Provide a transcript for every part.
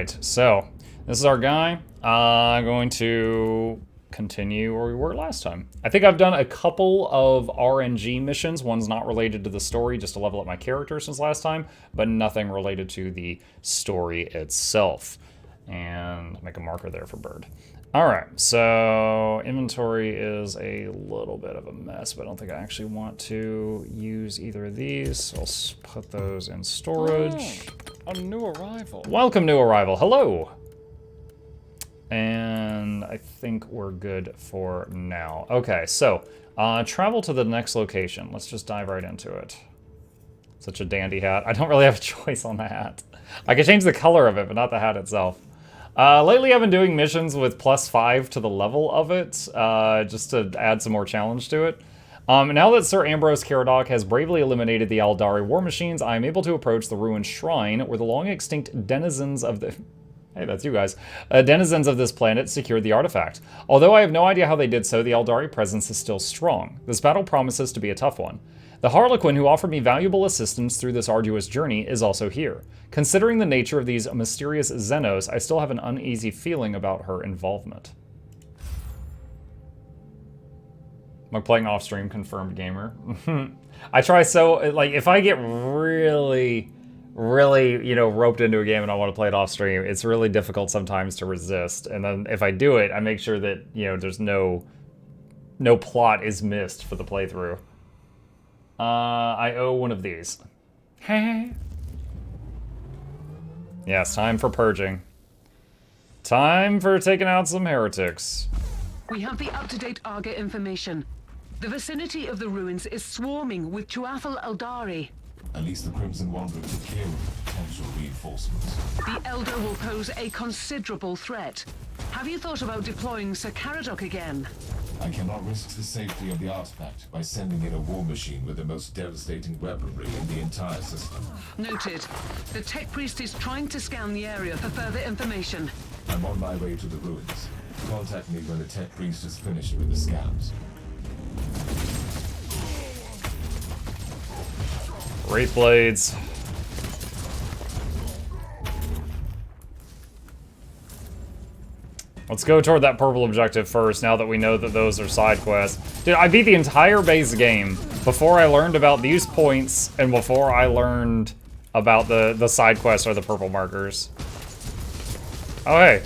right, so this is our guy. I'm going to continue where we were last time. I think I've done a couple of RNG missions. One's not related to the story, just to level up my character since last time, but nothing related to the story itself. And make a marker there for bird. All right, so inventory is a little bit of a mess, but I don't think I actually want to use either of these. So I'll put those in storage. Oh, a new arrival. Welcome, new arrival. Hello. And I think we're good for now. Okay, so travel to the next location. Let's just dive right into it. Such a dandy hat. I don't really have a choice on the hat. I can change the color of it, but not the hat itself. Lately I've been doing missions with +5 to the level of it, just to add some more challenge to it. Now that Sir Ambrose Caradoc has bravely eliminated the Aldari war machines, I am able to approach the ruined shrine where the long-extinct denizens of the... Hey, that's you guys. Denizens of this planet secured the artifact. Although I have no idea how they did so, the Aldari presence is still strong. This battle promises to be a tough one. The Harlequin who offered me valuable assistance through this arduous journey is also here. Considering the nature of these mysterious Xenos, I still have an uneasy feeling about her involvement. Am I playing off-stream? Confirmed gamer. I try so, like, if I get really, you know, roped into a game and I want to play it off-stream, it's really difficult sometimes to resist. And then if I do it, I make sure that, you know, there's no plot is missed for the playthrough. I owe one of these. Yes, time for purging. Time for taking out some heretics. We have the up-to-date Arga information. The vicinity of the ruins is swarming with Tuathal Aldari. At least the Crimson Wanderers are clear of potential reinforcements. The Elder will pose a considerable threat. Have you thought about deploying Sir Caradoc again? I cannot risk the safety of the artifact by sending in a war machine with the most devastating weaponry in the entire system. Noted. The Tech Priest is trying to scan the area for further information. I'm on my way to the ruins. Contact me when the Tech Priest is finished with the scans. Wraith Blades. Let's go toward that purple objective first, now that we know that those are side quests. Dude, I beat the entire base game before I learned about these points and before I learned about the side quests or the purple markers. Oh, hey.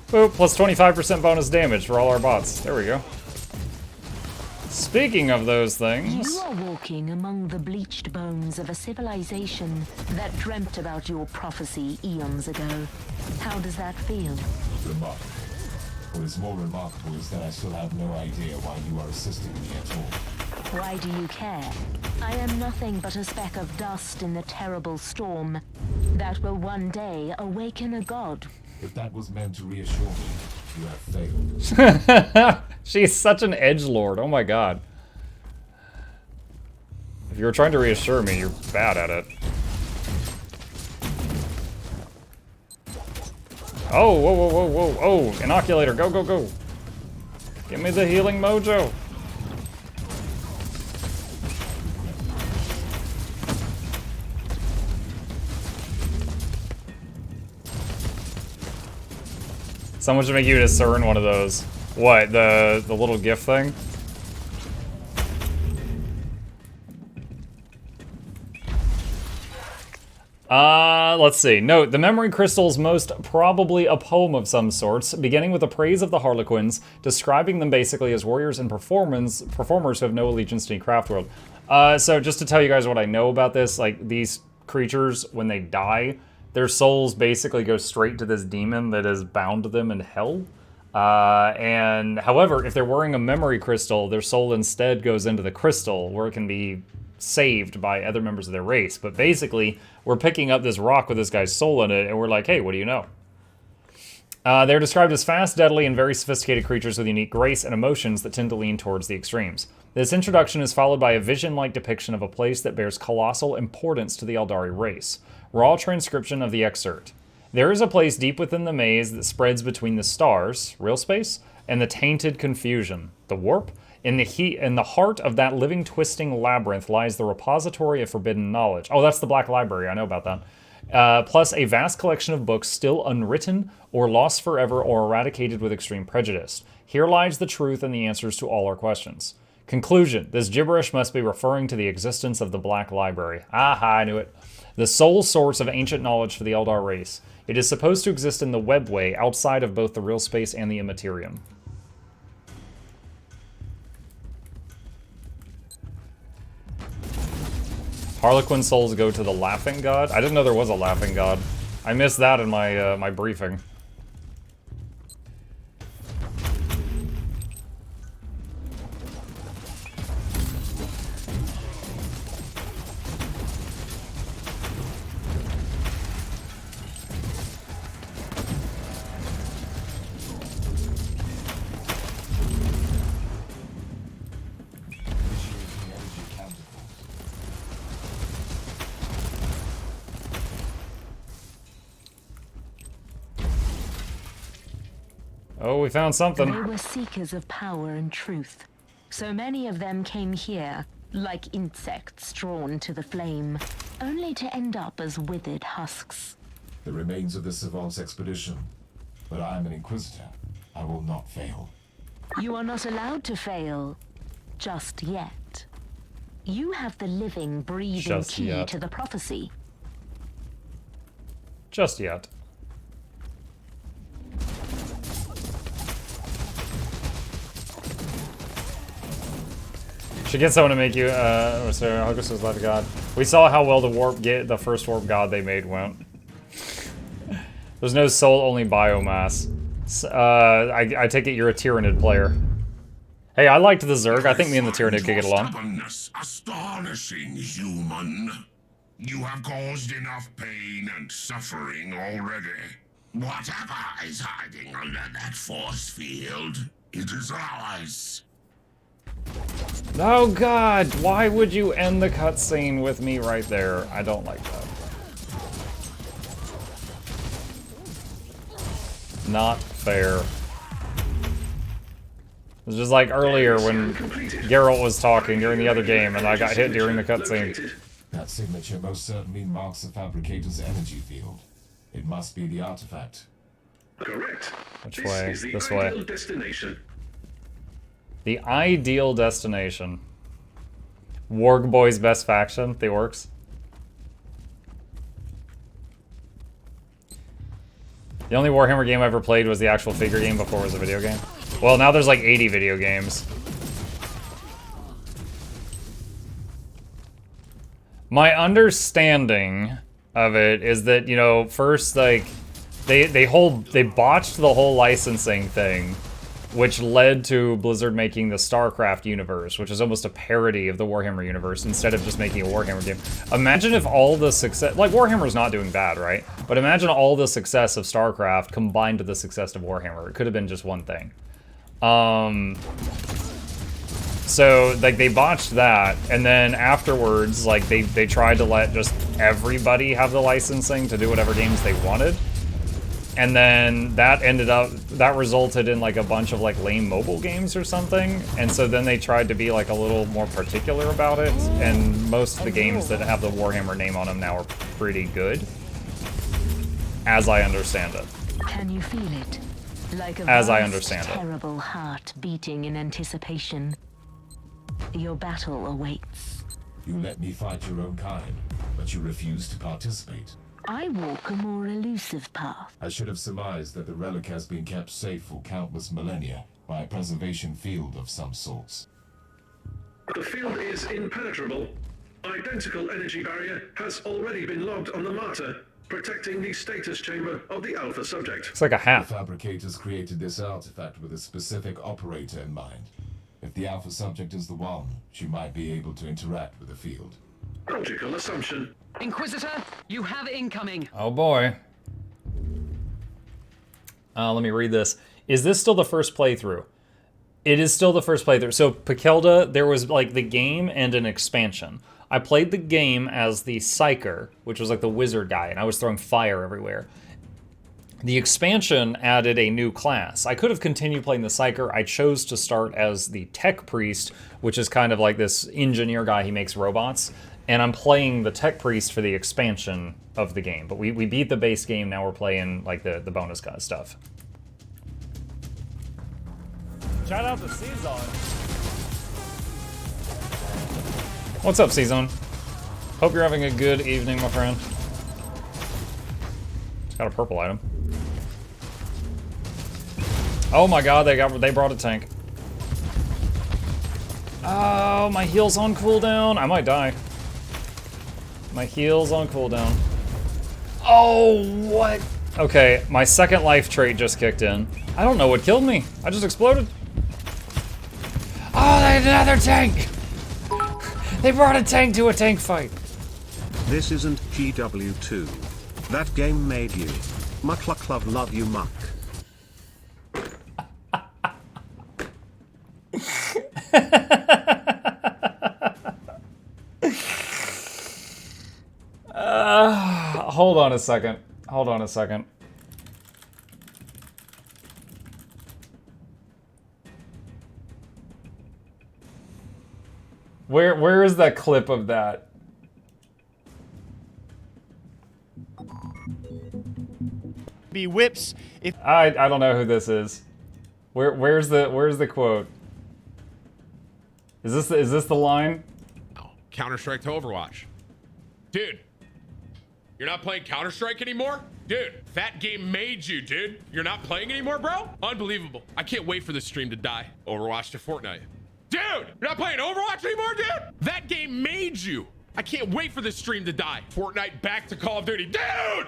Boop, plus 25% bonus damage for all our bots. There we go. Speaking of those things... You are walking among the bleached bones of a civilization that dreamt about your prophecy eons ago. How does that feel? Remarkable. What is more remarkable is that I still have no idea why you are assisting me at all. Why do you care? I am nothing but a speck of dust in the terrible storm that will one day awaken a god. If that was meant to reassure me, you have failed. She's such an edgelord, oh my god. If you were trying to reassure me, you're bad at it. Oh, whoa, whoa, whoa, whoa, oh, inoculator, go, go, go. Give me the healing mojo. Someone should make you discern one of those. What, the little gift thing? Let's see. Note, the memory crystal's most probably a poem of some sorts, beginning with a praise of the Harlequins, describing them basically as warriors and performers who have no allegiance to any craft world. So just to tell you guys what I know about this, like, these creatures, when they die, their souls basically go straight to this demon that has bound them in hell. And however, if they're wearing a memory crystal, their soul instead goes into the crystal, where it can be saved by other members of their race. But basically, we're picking up this rock with this guy's soul in it, and we're like, hey, what do you know? They're described as fast, deadly, and very sophisticated creatures with unique grace and emotions that tend to lean towards the extremes. This introduction is followed by a vision-like depiction of a place that bears colossal importance to the Aldari race. Raw transcription of the excerpt. There is a place deep within the maze that spreads between the stars, real space, and the tainted confusion, the warp. In the heart of that living, twisting labyrinth lies the repository of forbidden knowledge. Oh, that's the Black Library. I know about that. plus a vast collection of books still unwritten or lost forever or eradicated with extreme prejudice. Here lies the truth and the answers to all our questions. Conclusion. This gibberish must be referring to the existence of the Black Library. Aha, I knew it. The sole source of ancient knowledge for the Eldar race. It is supposed to exist in the webway outside of both the real space and the immaterium. Harlequin souls go to the Laughing God? I didn't know there was a Laughing God. I missed that in my my briefing. Oh, we found something. They were seekers of power and truth. So many of them came here, like insects drawn to the flame, only to end up as withered husks. The remains of the Savant's expedition. But I am an Inquisitor. I will not fail. You are not allowed to fail. Just yet. You have the living, breathing Just key yet. to the prophecy. Just yet. Should get someone to make you, Sarah August was like God. We saw how well the first warp god they made went. There's no soul, only biomass. I take it you're a Tyranid player. Hey, I liked the Zerg. I think me and the Tyranid could get along. Stubbornness, astonishing, human. You have caused enough pain and suffering already. Whatever is hiding under that force field, it is ours. Oh god, why would you end the cutscene with me right there? I don't like that. Not fair. It was just like earlier when Geralt was talking during the other game and I got hit during the cutscene. That signature most certainly marks the fabricator's energy field. It must be the artifact. Correct. Which way? Is the This ideal way. destination. The ideal destination. Warg Boy's best faction, the orcs. The only Warhammer game I ever played was the actual figure game before it was a video game. Well, now there's like 80 video games. My understanding of it is that, you know, first, like, they botched the whole licensing thing, which led to Blizzard making the StarCraft universe, which is almost a parody of the Warhammer universe, instead of just making a Warhammer game. Imagine if all the success... Like, Warhammer's not doing bad, right? But imagine all the success of StarCraft combined to the success of Warhammer. It could have been just one thing. So, like, they botched that, and then afterwards, like, they tried to let just everybody have the licensing to do whatever games they wanted. And then that resulted in like a bunch of like lame mobile games or something. And so then they tried to be like a little more particular about it. And most of the games that have the Warhammer name on them now are pretty good, as I understand it. Can you feel it? Like a As I vast, understand it. terrible heart beating in anticipation. Your battle awaits. You let me fight your own kind, but you refuse to participate. I walk a more elusive path. I should have surmised that the relic has been kept safe for countless millennia by a preservation field of some sorts. The field is impenetrable. Identical energy barrier has already been logged on the Martyr, protecting the status chamber of the Alpha subject. It's like a The hat. fabricators created this artifact with a specific operator in mind. If the Alpha subject is the one, she might be able to interact with the field. Logical assumption. Inquisitor, you have incoming. Oh boy. Let me read this. Is this still the first playthrough? It is still the first playthrough. So Pekelda, there was like the game and an expansion. I played the game as the Psyker, which was like the wizard guy, and I was throwing fire everywhere. The expansion added a new class. I could have continued playing the Psyker. I chose to start as the Tech Priest, which is kind of like this engineer guy. He makes robots. and I'm playing the Tech Priest for the expansion of the game. But we beat the base game, now we're playing like the bonus kind of stuff. Shout out to Season. What's up, Season? Hope you're having a good evening, my friend. It's got a purple item. Oh my god, they brought a tank. Oh, my heal's on cooldown. I might die. My heal's on cooldown. Oh, what? Okay, my second life trait just kicked in. I don't know what killed me. I just exploded. Oh, they had another tank! They brought a tank to a tank fight. This isn't GW2. That game made you. Mukluk love you muck. Hold on a second. Hold on a second. Where is that clip of that? Be whips if I don't know who this is. Where's the quote? Is this the line? Counter-Strike to Overwatch. Dude, you're not playing Counter-Strike anymore? Dude, that game made you, dude. You're not playing anymore, bro? Unbelievable. I can't wait for this stream to die. Overwatch to Fortnite. Dude, you're not playing Overwatch anymore, dude? That game made you. I can't wait for this stream to die. Fortnite back to Call of Duty. Dude!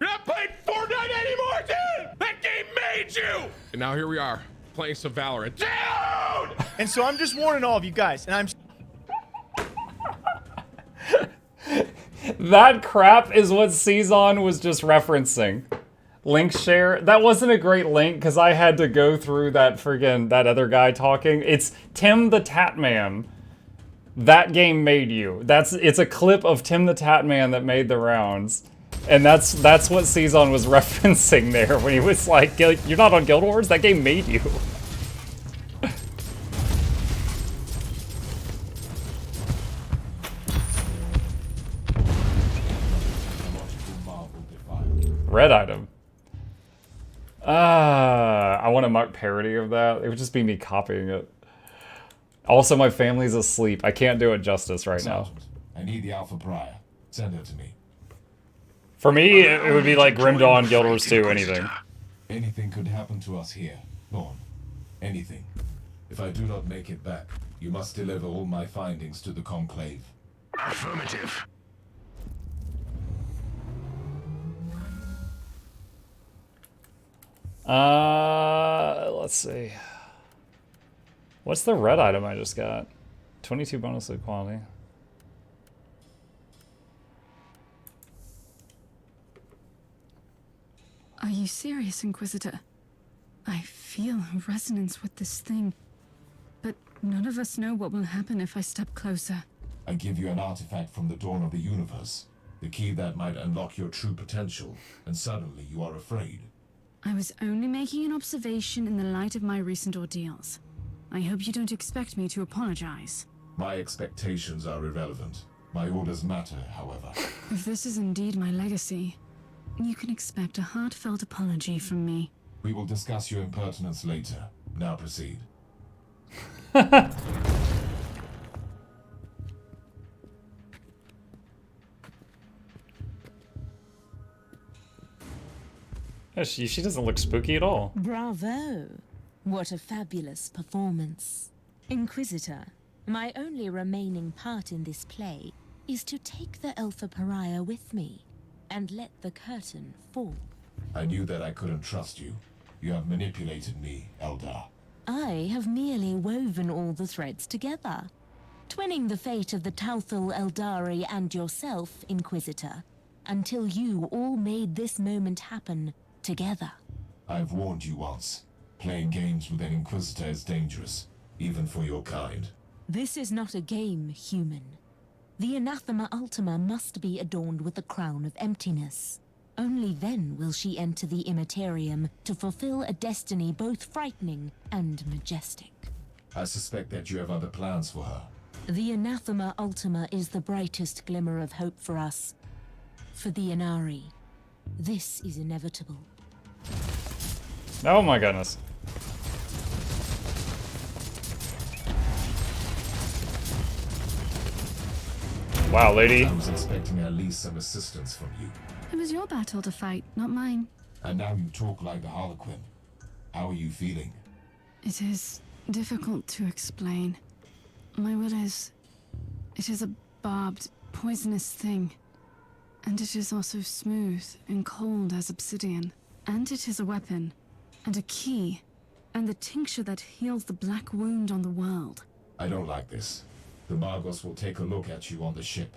You're not playing Fortnite anymore, dude! That game made you! And now here we are, playing some Valorant. Dude! and so I'm just warning all of you guys, and I'm That crap is what Season was just referencing. Link share. That wasn't a great link because I had to go through that that other guy talking. It's Tim the Tatman. That game made you. It's a clip of Tim the Tatman that made the rounds. And that's what Season was referencing there when he was like, you're not on Guild Wars? That game made you. Red item. I want a muck parody of that. It would just be me copying it. Also, my family's asleep. I can't do it justice right now. Sergeant, I need the Alpha Prior. Send her to me. For me, it would be like Grim Dawn, Guild Wars 2, anything. Anything could happen to us here, Norm. Anything. If I do not make it back, you must deliver all my findings to the Conclave. Affirmative. Let's see. What's the red item I just got? 22 bonus loot quality. Are you serious, Inquisitor? I feel a resonance with this thing, but none of us know what will happen if I step closer. I give you an artifact from the dawn of the universe, the key that might unlock your true potential, and suddenly you are afraid. I was only making an observation in the light of my recent ordeals. I hope you don't expect me to apologize. My expectations are irrelevant. My orders matter, however. If this is indeed my legacy, you can expect a heartfelt apology from me. We will discuss your impertinence later. Now proceed. Yeah, she doesn't look spooky at all. Bravo! What a fabulous performance. Inquisitor, my only remaining part in this play is to take the Alpha Pariah with me and let the curtain fall. I knew that I couldn't trust you. You have manipulated me, Eldar. I have merely woven all the threads together, twinning the fate of the Tauthal Eldari and yourself, Inquisitor, until you all made this moment happen together. I've warned you once. Playing games with an Inquisitor is dangerous, even for your kind. This is not a game, human. The Anathema Ultima must be adorned with the crown of emptiness. Only then will she enter the Immaterium to fulfill a destiny both frightening and majestic. I suspect that you have other plans for her. The anathema ultima is the brightest glimmer of hope for us. For the Inari, this is inevitable. Oh my goodness. Wow, lady. I was expecting at least some assistance from you. It was your battle to fight, not mine. And now you talk like the Harlequin. How are you feeling? It is difficult to explain. My will is... It is a barbed, poisonous thing. And it is also smooth and cold as obsidian. And it is a weapon. And a key. And the tincture that heals the black wound on the world. I don't like this. The Margos will take a look at you on the ship.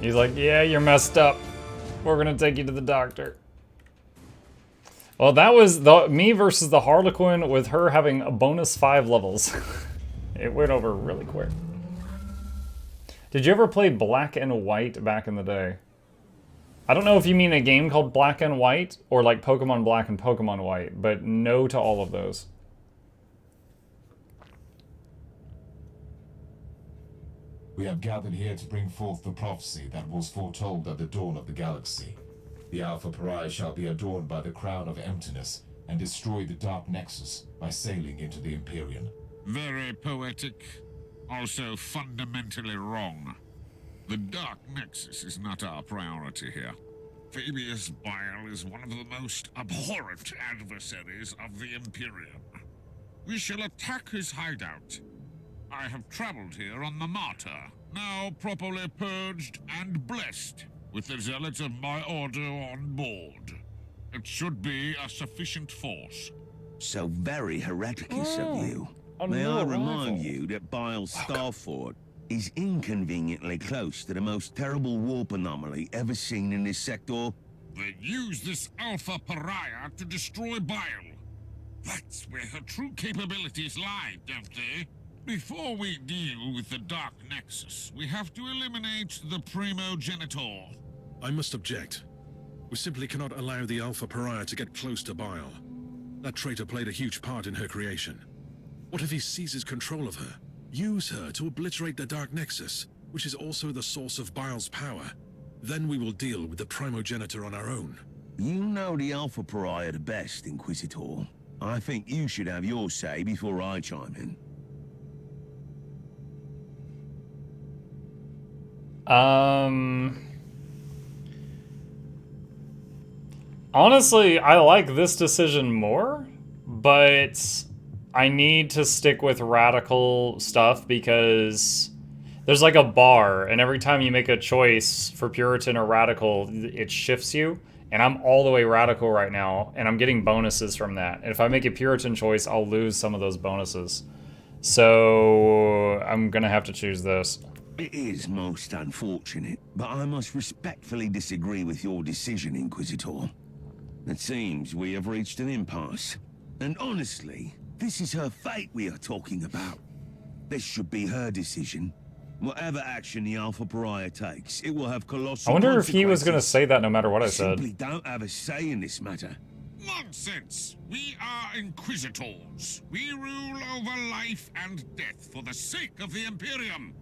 He's like, yeah, you're messed up. We're gonna take you to the doctor. Well, that was me versus the Harlequin with her having a bonus 5 levels. It went over really quick. Did you ever play Black and White back in the day? I don't know if you mean a game called Black and White or like Pokemon Black and Pokemon White, but no to all of those. We have gathered here to bring forth the prophecy that was foretold at the dawn of the galaxy. The Alpha Pariah shall be adorned by the crown of emptiness and destroy the Dark Nexus by sailing into the Empyrean. Very poetic, also fundamentally wrong. The Dark Nexus is not our priority here. Fabius Bile is one of the most abhorrent adversaries of the Empyrean. We shall attack his hideout. I have traveled here on the Martyr, now properly purged and blessed, with the zealots of my order on board. It should be a sufficient force. So very hereticus of you. May I remind you that Bile's Starfort is inconveniently close to the most terrible warp anomaly ever seen in this sector? They use this Alpha Pariah to destroy Bile. That's where her true capabilities lie, don't they? Before we deal with the Dark Nexus, we have to eliminate the Primogenitor. I must object. We simply cannot allow the Alpha Pariah to get close to Bile. That traitor played a huge part in her creation. What if he seizes control of her? Use her to obliterate the Dark Nexus, which is also the source of Bile's power. Then we will deal with the Primogenitor on our own. You know the Alpha Pariah the best, Inquisitor. I think you should have your say before I chime in. Honestly, I like this decision more, but I need to stick with radical stuff because there's like a bar, and every time you make a choice for Puritan or radical, it shifts you. And I'm all the way radical right now, and I'm getting bonuses from that. And if I make a Puritan choice, I'll lose some of those bonuses. So I'm gonna have to choose this. It is most unfortunate, but I must respectfully disagree with your decision, Inquisitor. It seems we have reached an impasse. And honestly, this is her fate we are talking about. This should be her decision. Whatever action the Alpha Pariah takes, it will have colossal I wonder if he was going to say that no matter what I said. Simply don't have a say in this matter. Nonsense! We are Inquisitors. We rule over life and death for the sake of the Imperium.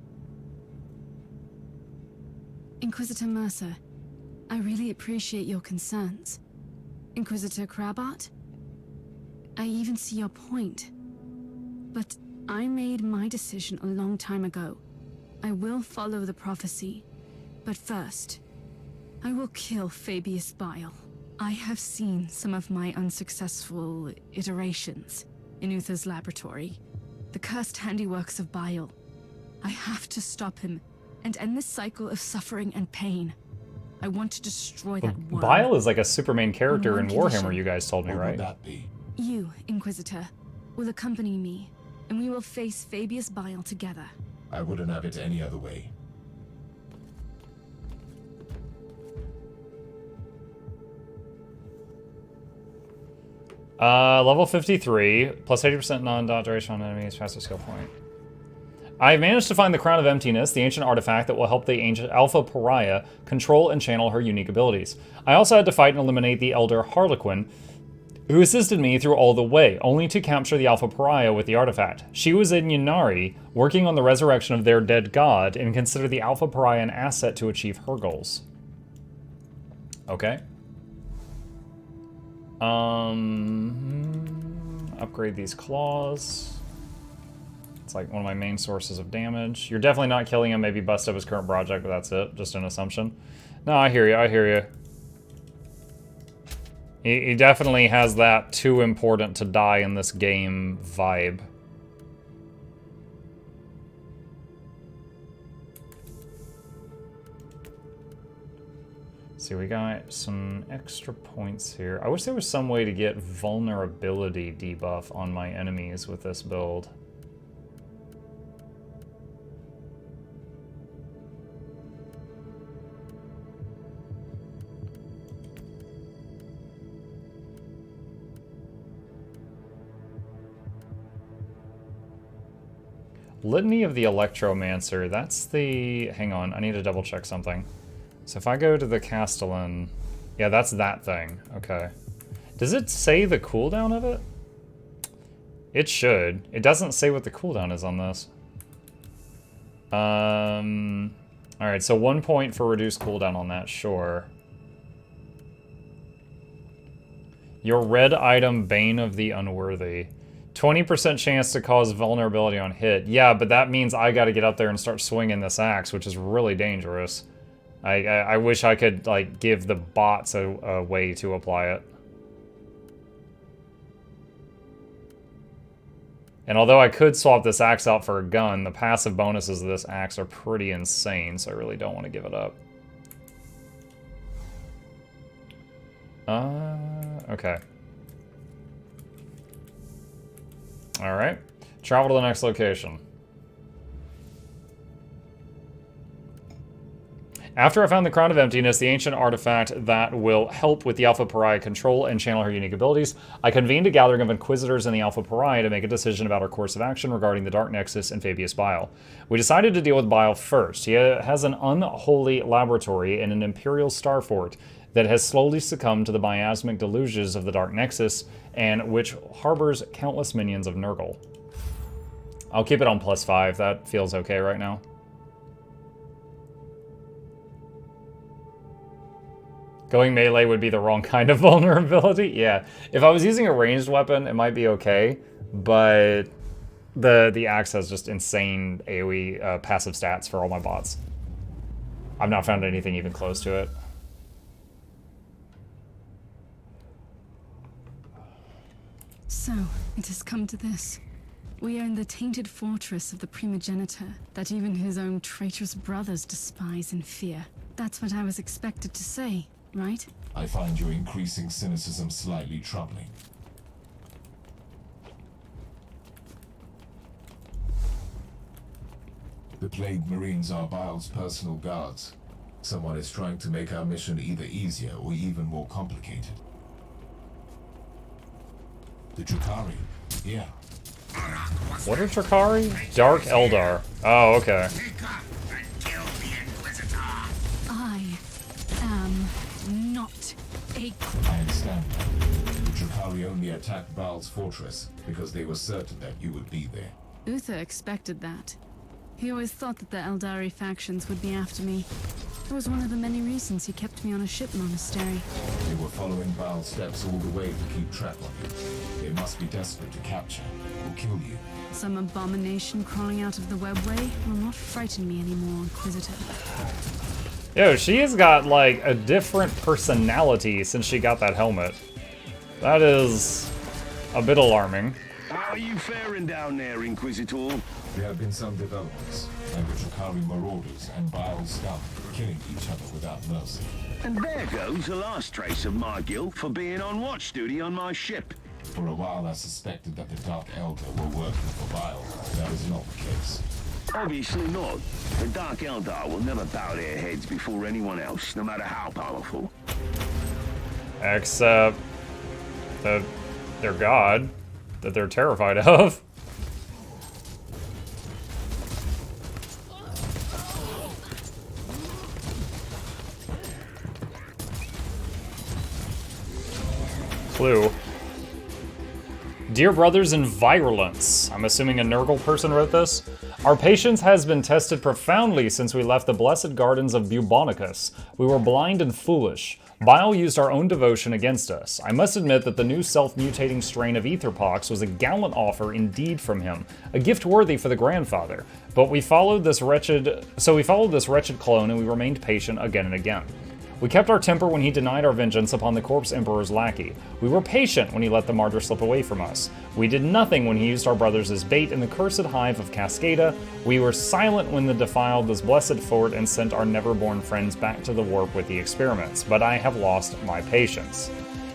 Inquisitor Mercer, I really appreciate your concerns. Inquisitor Crabart, I even see your point. But I made my decision a long time ago. I will follow the prophecy. But first, I will kill Fabius Bile. I have seen some of my unsuccessful iterations in Uther's laboratory. The cursed handiworks of Bile. I have to stop him and end this cycle of suffering and pain. I want to destroy that worm. Bile is like a super main character in Warhammer, you guys told me, right? What would that be? You, Inquisitor, will accompany me, and we will face Fabius Bile together. I wouldn't have it any other way. Level 53, plus 80% non-dot duration on enemies, faster skill point. I've managed to find the Crown of Emptiness, the ancient artifact that will help the ancient Alpha Pariah control and channel her unique abilities. I also had to fight and eliminate the Elder Harlequin, who assisted me through all the way, only to capture the Alpha Pariah with the artifact. She was in Ynnari, working on the resurrection of their dead god, and considered the Alpha Pariah an asset to achieve her goals. Okay. Upgrade these claws. It's like one of my main sources of damage. You're definitely not killing him, maybe bust up his current project, but that's it. Just an assumption. No, I hear you, I hear you. He definitely has that too important to die in this game vibe. See, we got some extra points here. I wish there was some way to get vulnerability debuff on my enemies with this build. Litany of the Electromancer, that's the... Hang on, I need to double check something. So if I go to the Castellan... Yeah, that's that thing. Okay. Does it say the cooldown of it? It should. It doesn't say what the cooldown is on this. Alright, so 1 point for reduced cooldown on that, sure. Your red item, Bane of the Unworthy. 20% chance to cause vulnerability on hit. Yeah, but that means I gotta get up there and start swinging this axe, which is really dangerous. I wish I could, like, give the bots a way to apply it. And although I could swap this axe out for a gun, the passive bonuses of this axe are pretty insane, so I really don't want to give it up. Okay. Alright. Travel to the next location. After I found the Crown of Emptiness, the ancient artifact that will help with the Alpha Pariah control and channel her unique abilities, I convened a gathering of Inquisitors in the Alpha Pariah to make a decision about our course of action regarding the Dark Nexus and Fabius Bile. We decided to deal with Bile first. He has an unholy laboratory in an Imperial Starfort that has slowly succumbed to the miasmic deluges of the Dark Nexus, and which harbors countless minions of Nurgle. I'll keep it on +5, that feels okay right now. Going melee would be the wrong kind of vulnerability. Yeah, if I was using a ranged weapon, it might be okay, but the axe has just insane AoE passive stats for all my bots. I've not found anything even close to it. So, it has come to this. We own the tainted fortress of the primogenitor that even his own traitorous brothers despise and fear. That's what I was expected to say. Right? I find your increasing cynicism slightly troubling. The Plague Marines are Bile's personal guards. Someone is trying to make our mission either easier or even more complicated. The Drakari, yeah. What are Drakari? Dark Eldar. Oh, okay. I understand that. The Drakari only attacked Baal's fortress because they were certain that you would be there. Uther expected that. He always thought that the Eldari factions would be after me. It was one of the many reasons he kept me on a ship monastery. They were following Baal's steps all the way to keep track of you. They must be desperate to capture or kill you. Some abomination crawling out of the webway will not frighten me anymore, Inquisitor. Yo, she has got, like, a different personality since she got that helmet. That is a bit alarming. How are you faring down there, Inquisitor? There have been some developments, like the Drakari marauders and Baal's scum killing each other without mercy. And there goes the last trace of my guilt for being on watch duty on my ship. For a while I suspected that the Dark Elder were working for Baal. That is not the case. Obviously not. The Dark Eldar will never bow their heads before anyone else, no matter how powerful. Except their god that they're terrified of. Clue. Dear brothers in virulence, I'm assuming a Nurgle person wrote this. Our patience has been tested profoundly since we left the blessed gardens of Bubonicus. We were blind and foolish. Bile used our own devotion against us. I must admit that the new self-mutating strain of Etherpox was a gallant offer indeed from him, a gift worthy for the grandfather. But we followed this wretched clone and we remained patient again and again. We kept our temper when he denied our vengeance upon the Corpse Emperor's lackey. We were patient when he let the Martyr slip away from us. We did nothing when he used our brothers as bait in the cursed hive of Cascada. We were silent when they defiled this blessed fort and sent our never-born friends back to the warp with the experiments. But I have lost my patience.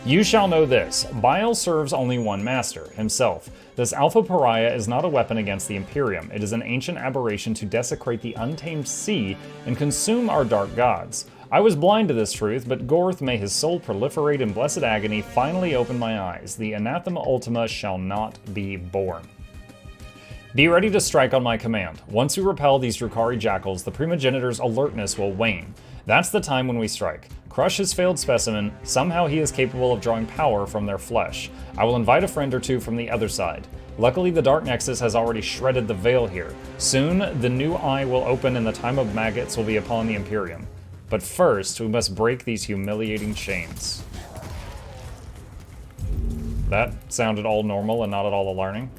You shall know this. Bile serves only one master, himself. This Alpha Pariah is not a weapon against the Imperium. It is an ancient aberration to desecrate the untamed sea and consume our dark gods. I was blind to this truth, but Gorth, may his soul proliferate in blessed agony, finally opened my eyes. The Anathema Ultima shall not be born. Be ready to strike on my command. Once we repel these Drukhari jackals, the primogenitor's alertness will wane. That's the time when we strike. Crush his failed specimen. Somehow he is capable of drawing power from their flesh. I will invite a friend or two from the other side. Luckily, the Dark Nexus has already shredded the veil here. Soon, the new eye will open and the time of maggots will be upon the Imperium. But first, we must break these humiliating chains. That sounded all normal and not at all alarming.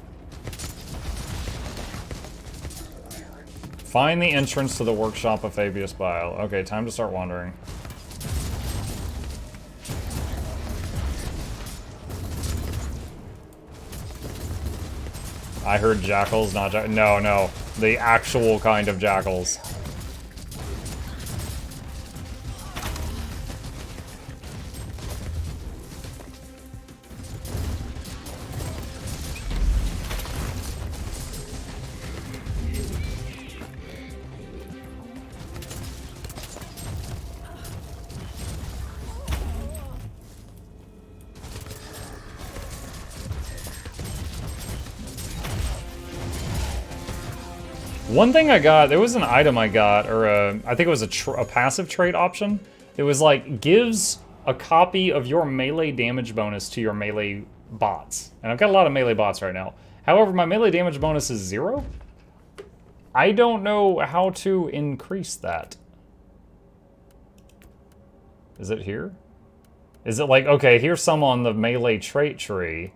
Find the entrance to the workshop of Fabius Bile. Okay, time to start wandering. I heard jackals, not no. The actual kind of jackals. One thing I got, there was an item I got, or I think it was a passive trait option. It was like, gives a copy of your melee damage bonus to your melee bots. And I've got a lot of melee bots right now. However, my melee damage bonus is 0. I don't know how to increase that. Is it here? Is it like, okay, here's some on the melee trait tree.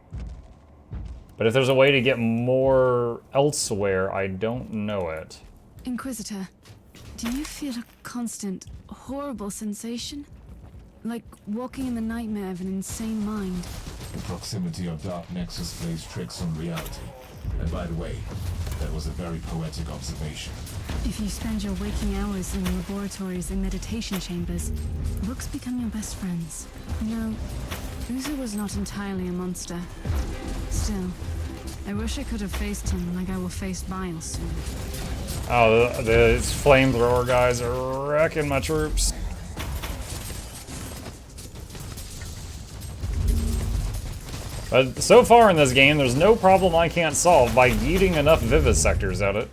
But if there's a way to get more elsewhere, I don't know it. Inquisitor, do you feel a constant, horrible sensation? Like walking in the nightmare of an insane mind? The proximity of Dark Nexus plays tricks on reality. And by the way, that was a very poetic observation. If you spend your waking hours in laboratories and meditation chambers, books become your best friends. No, Uzu was not entirely a monster. Still, I wish I could have faced him like I will face Bile soon. Oh, the flamethrower guys are wrecking my troops. But so far in this game, there's no problem I can't solve by yeeting enough vivisectors at it.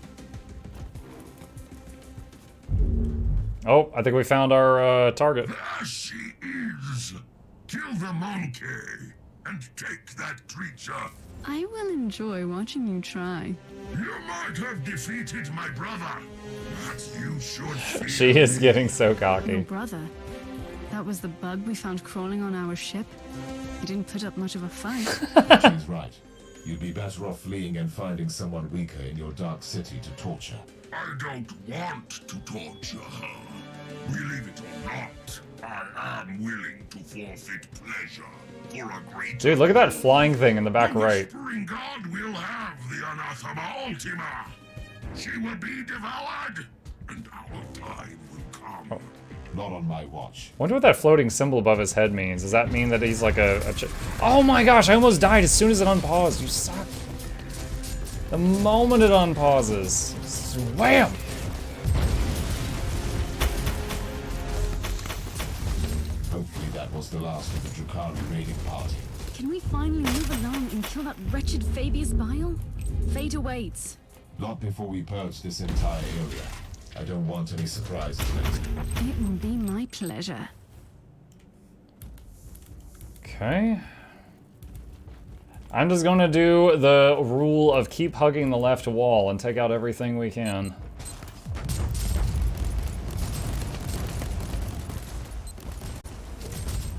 Oh, I think we found our target. There she is. Kill the monkey and take that creature. I will enjoy watching you try. You might have defeated my brother, but you should feel She is getting so Your cocky. brother? That was the bug we found crawling on our ship? He didn't put up much of a fight. She's right. You'd be better off fleeing and finding someone weaker in your dark city to torture. I don't want to torture her. Believe it or not, I am willing to forfeit pleasure for a great... Dude, look at that flying thing in the back The right. Whispering God will have the Anathema Ultima. She will be devoured, and our time will come. Oh. Not on my watch. Wonder what that floating symbol above his head means. Does that mean that he's like Oh my gosh, I almost died as soon as it unpaused. You suck. The moment it unpauses. Wham! Hopefully that was the last of the Drukhari raiding party. Can we finally move along and kill that wretched Fabius Bile? Fate awaits. Not before we purge this entire area. I don't want any surprises later. It will be my pleasure. Okay. I'm just gonna do the rule of keep hugging the left wall and take out everything we can.